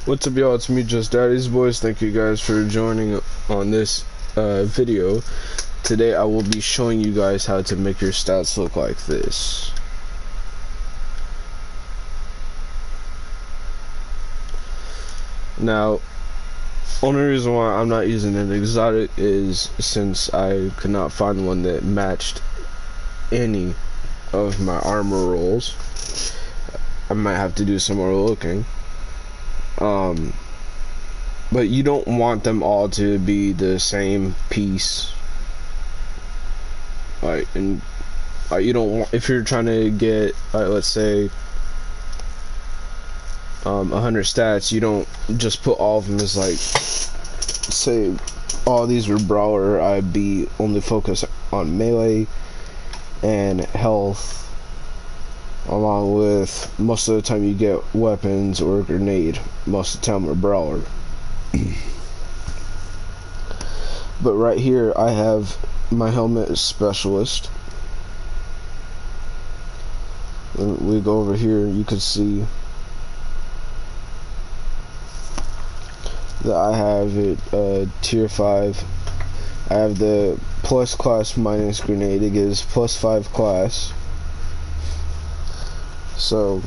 What's up, y'all? It's me, Just Daddy's Boys. Thank you guys for joining on this video. Today I will be showing you guys how to make your stats look like this. Now, only reason why I'm not using an exotic is since I could not find one that matched any of my armor rolls. I might have to do some more looking. But you don't want them all to be the same piece. You don't want, if you're trying to get, let's say, 100 stats, you don't just put all of them as, like, say, all these were brawler, I'd be only focused on melee and health, along with most of the time you get weapons or a grenade. Most of the time we're brawler. But right here I have my helmet specialist. When we go over here, you can see that I have it tier 5. I have the plus class minus grenade. It gives plus 5 class. So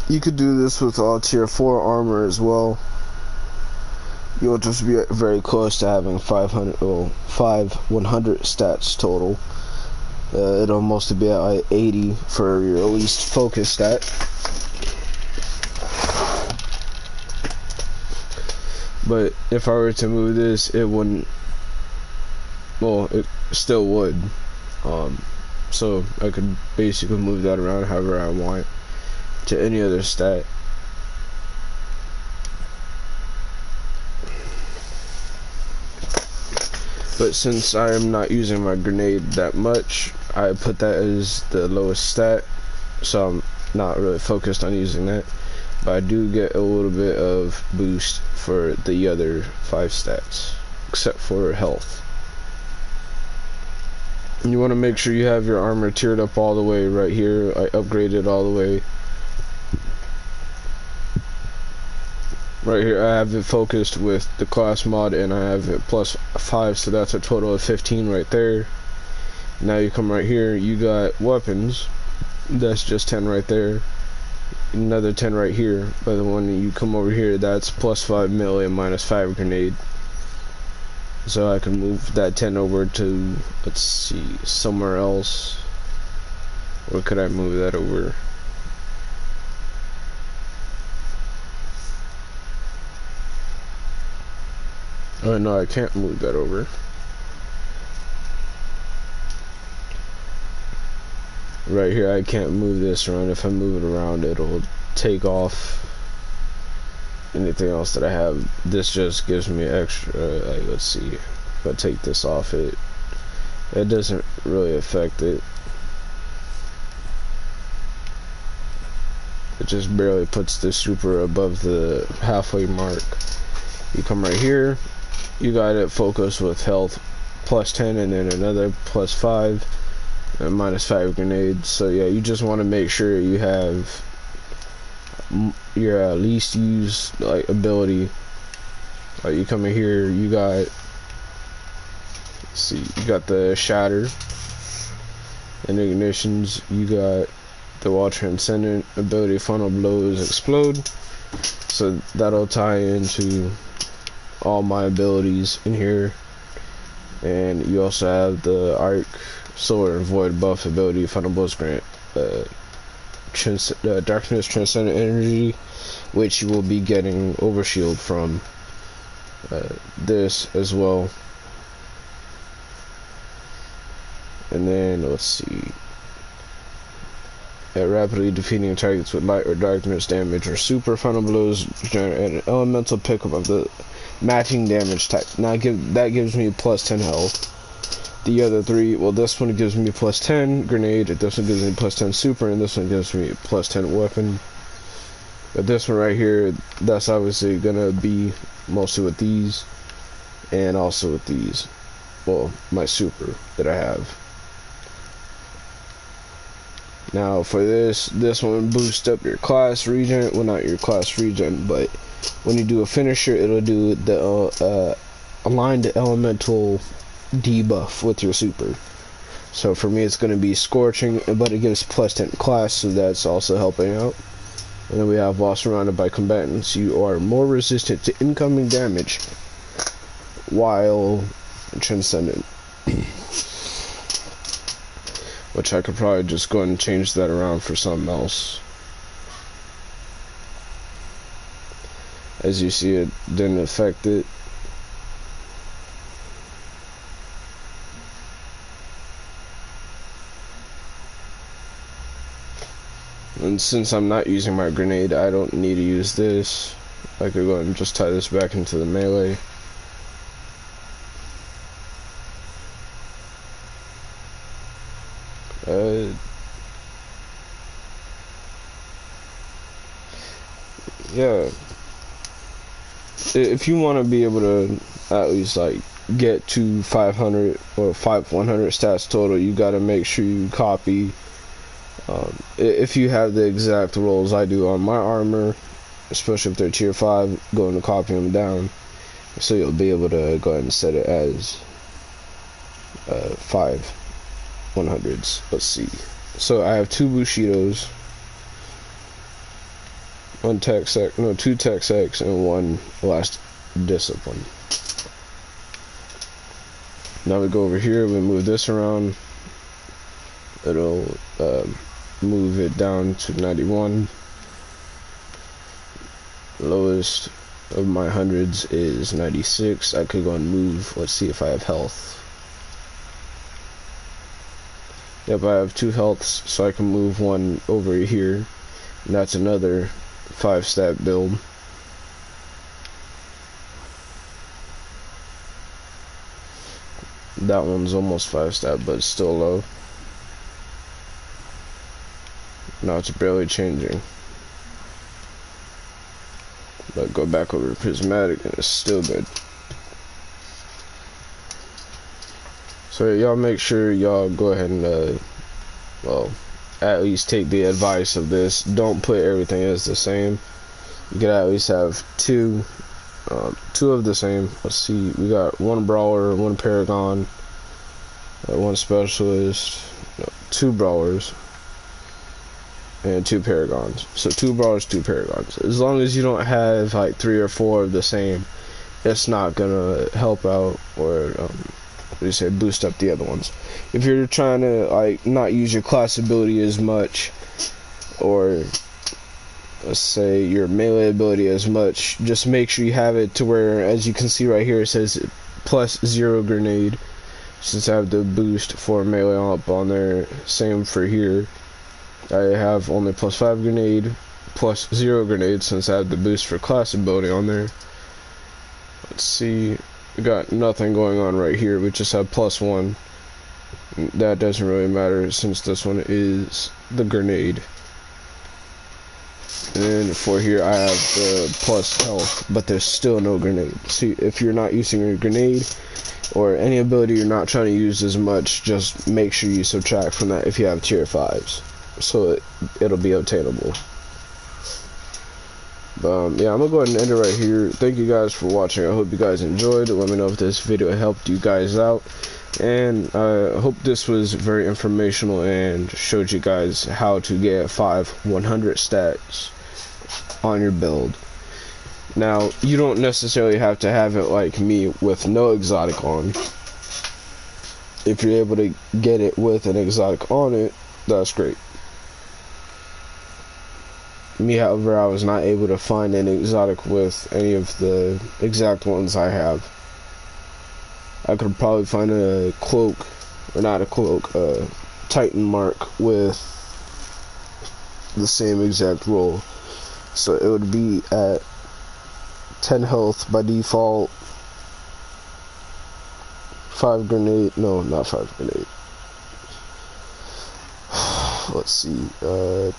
you could do this with all tier 4 armor as well. You'll just be very close to having 100 stats total. It'll mostly be at like 80 for your least focus stat. But if I were to move this, it wouldn't. Well, it still would. So I could basically move that around however I want to any other stat. But since I am not using my grenade that much, I put that as the lowest stat, so I'm not really focused on using that. But I do get a little bit of boost for the other 5 stats, except for health. And you want to make sure you have your armor tiered up all the way right here. I upgraded all the way. Right here I have it focused with the class mod, and I have it plus 5, so that's a total of 15 right there. Now you come right here, you got weapons, that's just 10 right there, another 10 right here. But the one you come over here, that's plus 5 melee and minus 5 grenade. So I can move that 10 over to, let's see, somewhere else. Where could I move that over? Oh no, I can't move that over. Right here, I can't move this around. If I move it around, it'll take off anything else that I have. This just gives me extra, like, let's see. If I take this off, it doesn't really affect it. It just barely puts the super above the halfway mark. You come right here, you got it focused with health plus 10, and then another plus 5 and minus 5 grenades. So yeah, you just want to make sure you have your least used like ability. Like you come in here, you got, let's see, you got the shatter and ignitions, you got the wall transcendent ability, funnel blows, explode. So that'll tie into all my abilities in here. And you also have the arc, solar, and void buff ability, funnel blows grant darkness transcendent energy, which you will be getting overshield from this as well. And then let's see, rapidly defeating targets with light or darkness damage or super, funnel blows generate an elemental pickup of the matching damage type. Now that gives me plus 10 health. The other 3, well, this one gives me plus 10 grenade, this one gives me plus 10 super, and this one gives me plus 10 weapon. But this one right here, that's obviously gonna be mostly with these, and also with these. Well, my super that I have. Now for this one boosts up your class regen. Well, not your class regen, but when you do a finisher, it'll do the aligned elemental debuff with your super. So for me, it's going to be Scorching, but it gives plus 10 class, so that's also helping out. And then we have while surrounded by combatants, you are more resistant to incoming damage while transcendent. Which I could probably just go ahead and change that around for something else. As you see, it didn't affect it. And since I'm not using my grenade, I don't need to use this. I could go ahead and just tie this back into the melee. Yeah. If you want to be able to at least like get to 500 or 100 stats total, you got to make sure you copy. If you have the exact rolls I do on my armor, especially if they're tier 5, going to copy them down, so you'll be able to go ahead and set it as 5 100s. Let's see. So I have 2 Bushidos, 2 Tech Sex, and 1 Last Discipline. Now we go over here, we move this around, it'll move it down to 91. Lowest of my hundreds is 96. I could go and move, let's see if I have health. Yep, I have 2 healths, so I can move 1 over here. And that's another 5 stat build. That one's almost 5 stat, but it's still low. Now it's barely changing. But go back over to Prismatic and it's still good. So y'all make sure y'all go ahead and well, at least take the advice of this. Don't put everything as the same. You could at least have 2 of the same. Let's see, we got 1 brawler, 1 paragon, 1 specialist, 2 brawlers, and 2 paragons. So 2 brawlers, 2 paragons. As long as you don't have like 3 or 4 of the same, it's not gonna help out or what do you say, boost up the other ones. If you're trying to like not use your class ability as much, or let's say your melee ability as much, just make sure you have it to where, as you can see right here, it says +0 grenade, since I have the boost for melee up on there. Same for here, I have only +5 grenade, +0 grenade, since I have the boost for class ability on there. Let's see, we got nothing going on right here, we just have +1. That doesn't really matter since this one is the grenade. And for here I have the plus health, but there's still no grenade. See, if you're not using your grenade or any ability you're not trying to use as much, just make sure you subtract from that if you have tier 5s, so it'll be obtainable. Yeah, I'm gonna go ahead and end it right here. Thank you guys for watching. I hope you guys enjoyed. Let me know if this video helped you guys out, and I hope this was very informational and showed you guys how to get 5 100 stats on your build. Now, you don't necessarily have to have it like me with no exotic on. If you're able to get it with an exotic on it, that's great. Me, however, I was not able to find an exotic with any of the exact ones I have. I could probably find a cloak, or not a cloak, a Titan mark with the same exact roll. So it would be at 10 health by default, 5 grenade, no, not 5 grenade. Let's see,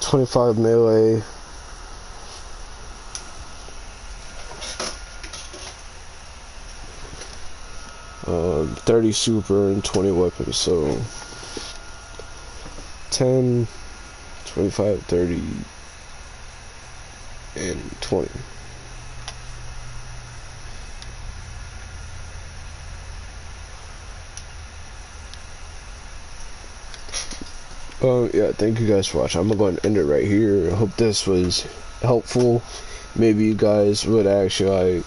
25 melee, 30 super, and 20 weapons. So 10, 25, 30, and 20. Yeah, thank you guys for watching. I'm gonna go ahead and end it right here. I hope this was helpful. Maybe you guys would actually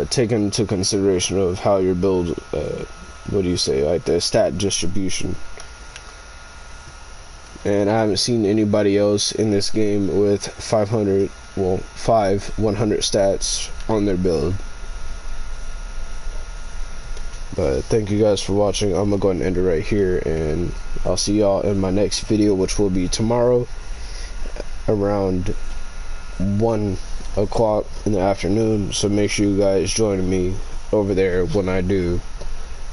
take into consideration of how your build, what do you say, like the stat distribution. And I haven't seen anybody else in this game with 500, well, 100 stats on their build. But thank you guys for watching. I'm gonna go ahead and end it right here, and I'll see y'all in my next video, which will be tomorrow around 1 o'clock in the afternoon. So make sure you guys join me over there when I do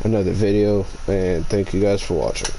another video, and thank you guys for watching.